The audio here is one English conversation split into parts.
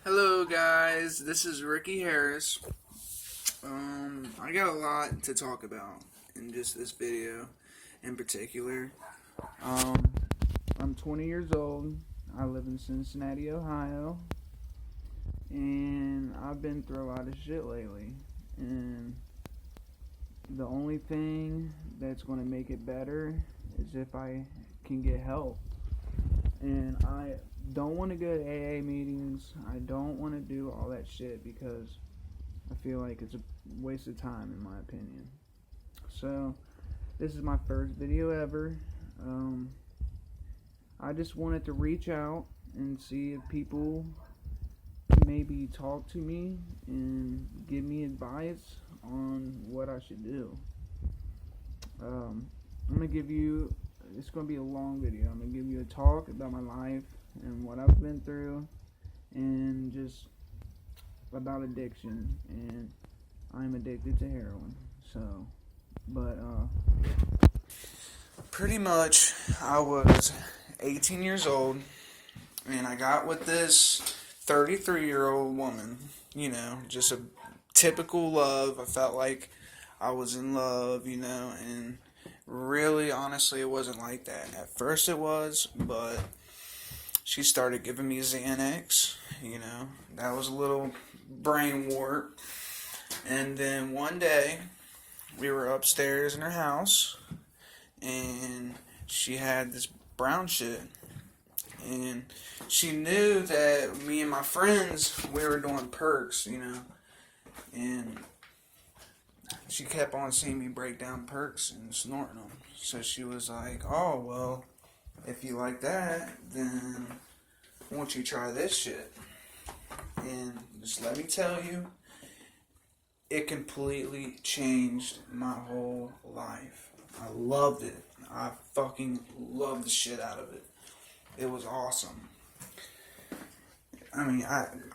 Hello guys, this is Ricky Harris. I got a lot to talk about in just this video in particular. Um, I'm 20 years old. I live in Cincinnati, Ohio, and I've been through a lot of shit lately. And the only thing that's going to make it better is if I can get help. And I don't want to go to AA meetings. I don't want to do all that shit because I feel like it's a waste of time in my opinion. So, this is my first video ever. I just wanted to reach out and see if people maybe talk to me and give me advice on what I should do. I'm going to give you, it's going to be a long video. I'm going to give you a talk about my life and what I've been through and just about addiction. And I'm addicted to heroin. So, but, pretty much I was 18 years old and I got with this 33-year-old woman, just a typical love. I felt like I was in love, and really, honestly, it wasn't like that. At first it was, but she started giving me Xanax, that was a little brain warp. And then one day, we were upstairs in her house, and she had this brown shit. And she knew that me and my friends, we were doing perks, and she kept on seeing me break down perks and snorting them. So she was like, oh, well, if you like that, then won't you try this shit? And just let me tell you, it completely changed my whole life. I loved it. I fucking loved the shit out of it. It was awesome. I mean,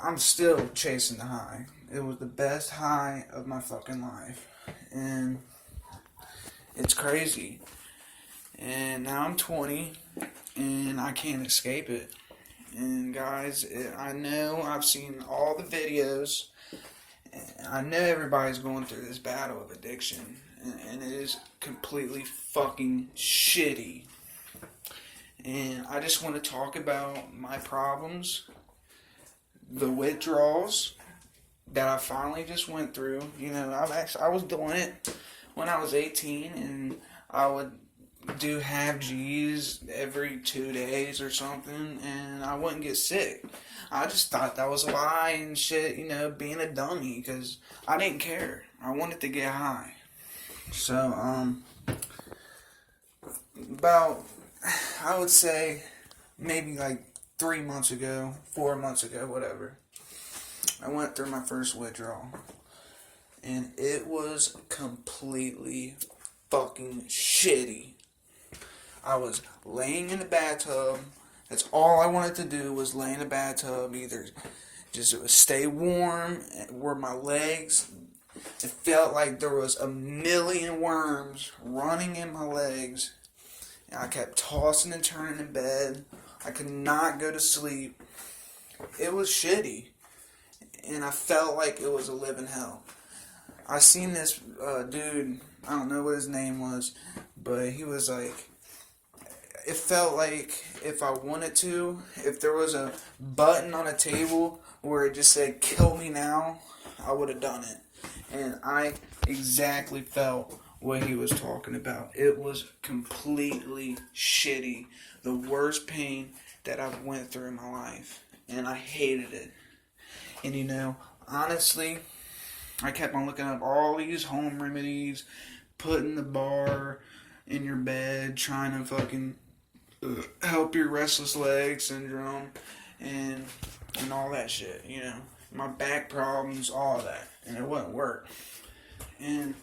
I'm still chasing the high. It was the best high of my fucking life. And it's crazy. And now I'm 20, and I can't escape it. And guys, I know I've seen all the videos. I know everybody's going through this battle of addiction. And it is completely fucking shitty. And I just want to talk about my problems, the withdrawals that I finally just went through. I was doing it when I was 18, and I would do half G's every 2 days or something, and I wouldn't get sick. I just thought that was a lie and shit, being a dummy, because I didn't care. I wanted to get high. So, about, I would say, maybe like 3 months ago, 4 months ago, whatever, I went through my first withdrawal. And it was completely fucking shitty. I was laying in the bathtub. That's all I wanted to do was lay in the bathtub. Either just stay warm, where my legs, it felt like there was a million worms running in my legs. And I kept tossing and turning in bed. I could not go to sleep. It was shitty. And I felt like it was a living hell. I seen this dude, I don't know what his name was, but he was like, it felt like if I wanted to, if there was a button on a table where it just said, kill me now, I would have done it. And I exactly felt what he was talking about. It was completely shitty. The worst pain that I've went through in my life. And I hated it. And honestly, I kept on looking up all these home remedies, putting the bar in your bed, trying to fucking help your restless leg syndrome, and all that shit, my back problems, all of that, and it wouldn't work. And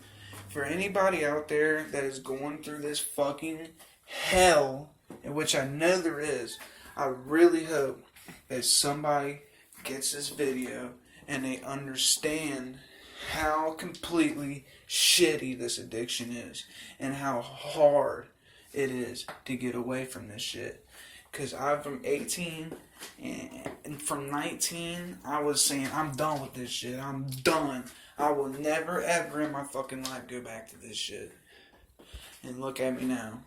for anybody out there that is going through this fucking hell, in which I know there is, I really hope that somebody gets this video and they understand how completely shitty this addiction is and how hard it is to get away from this shit. Because I'm from 18 and And from 19, I was saying, I'm done with this shit. I'm done. I will never, ever in my fucking life go back to this shit. And look at me now.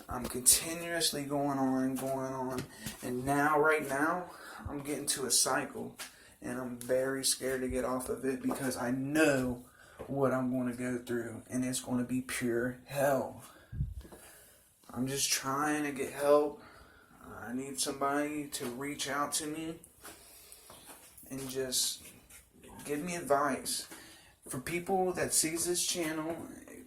I'm continuously going on. And now, right now, I'm getting to a cycle. And I'm very scared to get off of it because I know what I'm going to go through. And it's going to be pure hell. I'm just trying to get help. I need somebody to reach out to me and just give me advice. For people that sees this channel,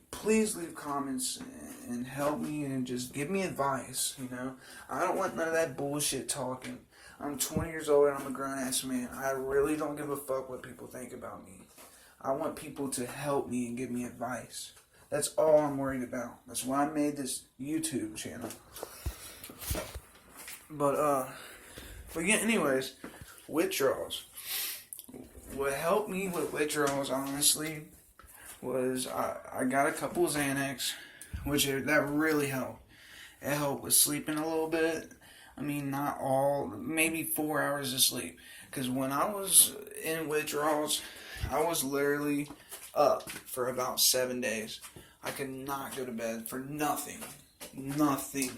please leave comments and help me and just give me advice, you know. I don't want none of that bullshit talking. I'm 20 years old and I'm a grown-ass man. I really don't give a fuck what people think about me. I want people to help me and give me advice. That's all I'm worried about. That's why I made this YouTube channel. But yeah, anyways, withdrawals. What helped me with withdrawals, honestly, was I got a couple of Xanax, that really helped. It helped with sleeping a little bit. I mean, not all, maybe 4 hours of sleep. Because when I was in withdrawals, I was literally up for about 7 days. I could not go to bed for nothing. Nothing.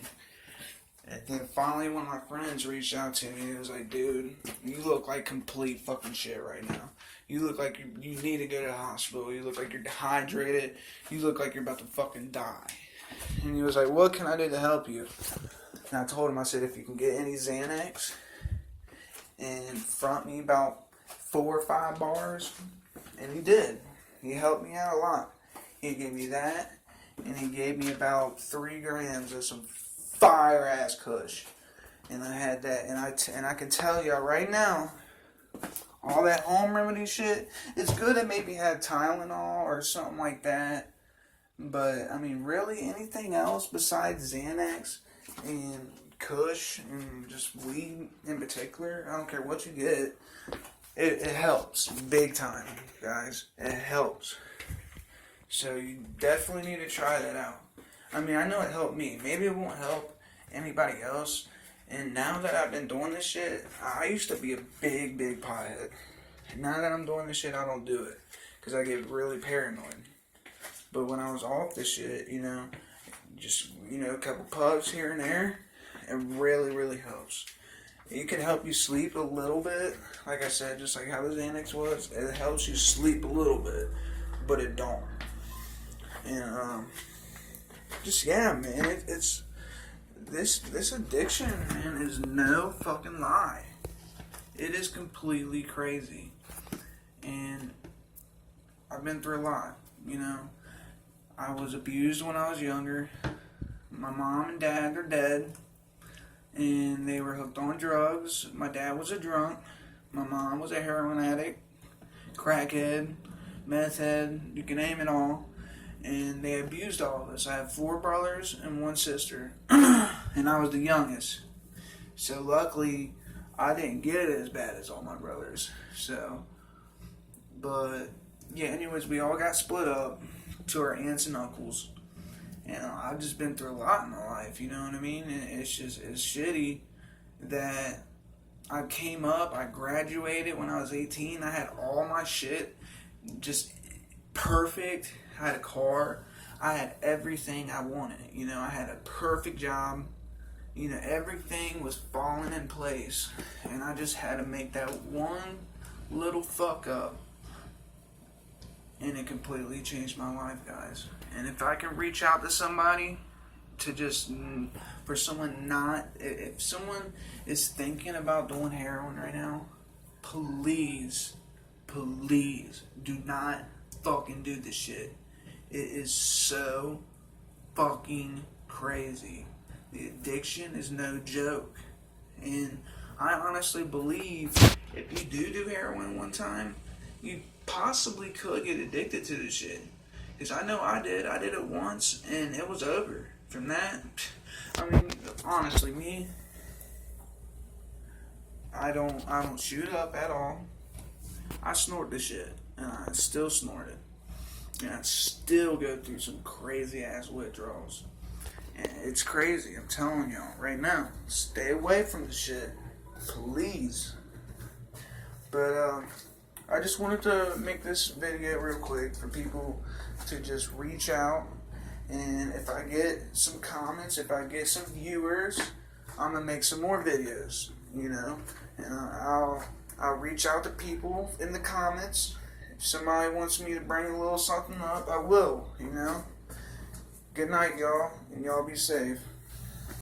And then finally, one of my friends reached out to me. He was like, dude, you look like complete fucking shit right now. You look like you need to go to the hospital. You look like you're dehydrated. You look like you're about to fucking die. And he was like, what can I do to help you? And I told him, I said, if you can get any Xanax and front me about 4 or 5 bars. And he did. He helped me out a lot. He gave me that, and he gave me about 3 grams of some fire ass kush, and I had that, and I can tell y'all right now, all that home remedy shit, it's good to maybe have Tylenol or something like that, but I mean, really, anything else besides Xanax and kush and just weed in particular, I don't care what you get, it helps big time, guys. It helps. So you definitely need to try that out. I mean, I know it helped me. Maybe it won't help anybody else. And now that I've been doing this shit, I used to be a big pothead. Now that I'm doing this shit, I don't do it. Because I get really paranoid. But when I was off this shit, you know, just, you know, a couple puffs here and there, it really helps. It can help you sleep a little bit. Like I said, just like how the Xanax was, it helps you sleep a little bit. But it don't. And, just, yeah, man, it's this addiction, man, is no fucking lie. It is completely crazy. And I've been through a lot, you know. I was abused when I was younger. My mom and dad are dead. And they were hooked on drugs. My dad was a drunk. My mom was a heroin addict, crackhead, meth head, you can name it all. And they abused all of us. I have 4 brothers and 1 sister. And I was the youngest. So luckily, I didn't get it as bad as all my brothers. So, but, yeah, anyways, we all got split up to our aunts and uncles. And I've just been through a lot in my life, you know what I mean? And it's shitty that I came up, I graduated when I was 18. I had all my shit just perfect. I had a car. I had everything I wanted. You know, I had a perfect job. You know, everything was falling in place. And I just had to make that one little fuck up. And it completely changed my life, guys. And if I can reach out to somebody to just, for someone not, if someone is thinking about doing heroin right now, please do not fucking do this shit. It is so fucking crazy. The addiction is no joke. And I honestly believe if you do heroin one time, you possibly could get addicted to this shit. Because I know I did. I did it once and it was over. From that, I mean, honestly, me, I don't shoot up at all. I snort this shit. And I still snort it. And I still go through some crazy ass withdrawals. And it's crazy, I'm telling y'all right now. Stay away from the shit. Please. But I just wanted to make this video real quick for people to just reach out. And if I get some comments, if I get some viewers, I'm gonna make some more videos, you know. And I'll reach out to people in the comments. If somebody wants me to bring a little something up, I will, you know. Good night, y'all, and y'all be safe.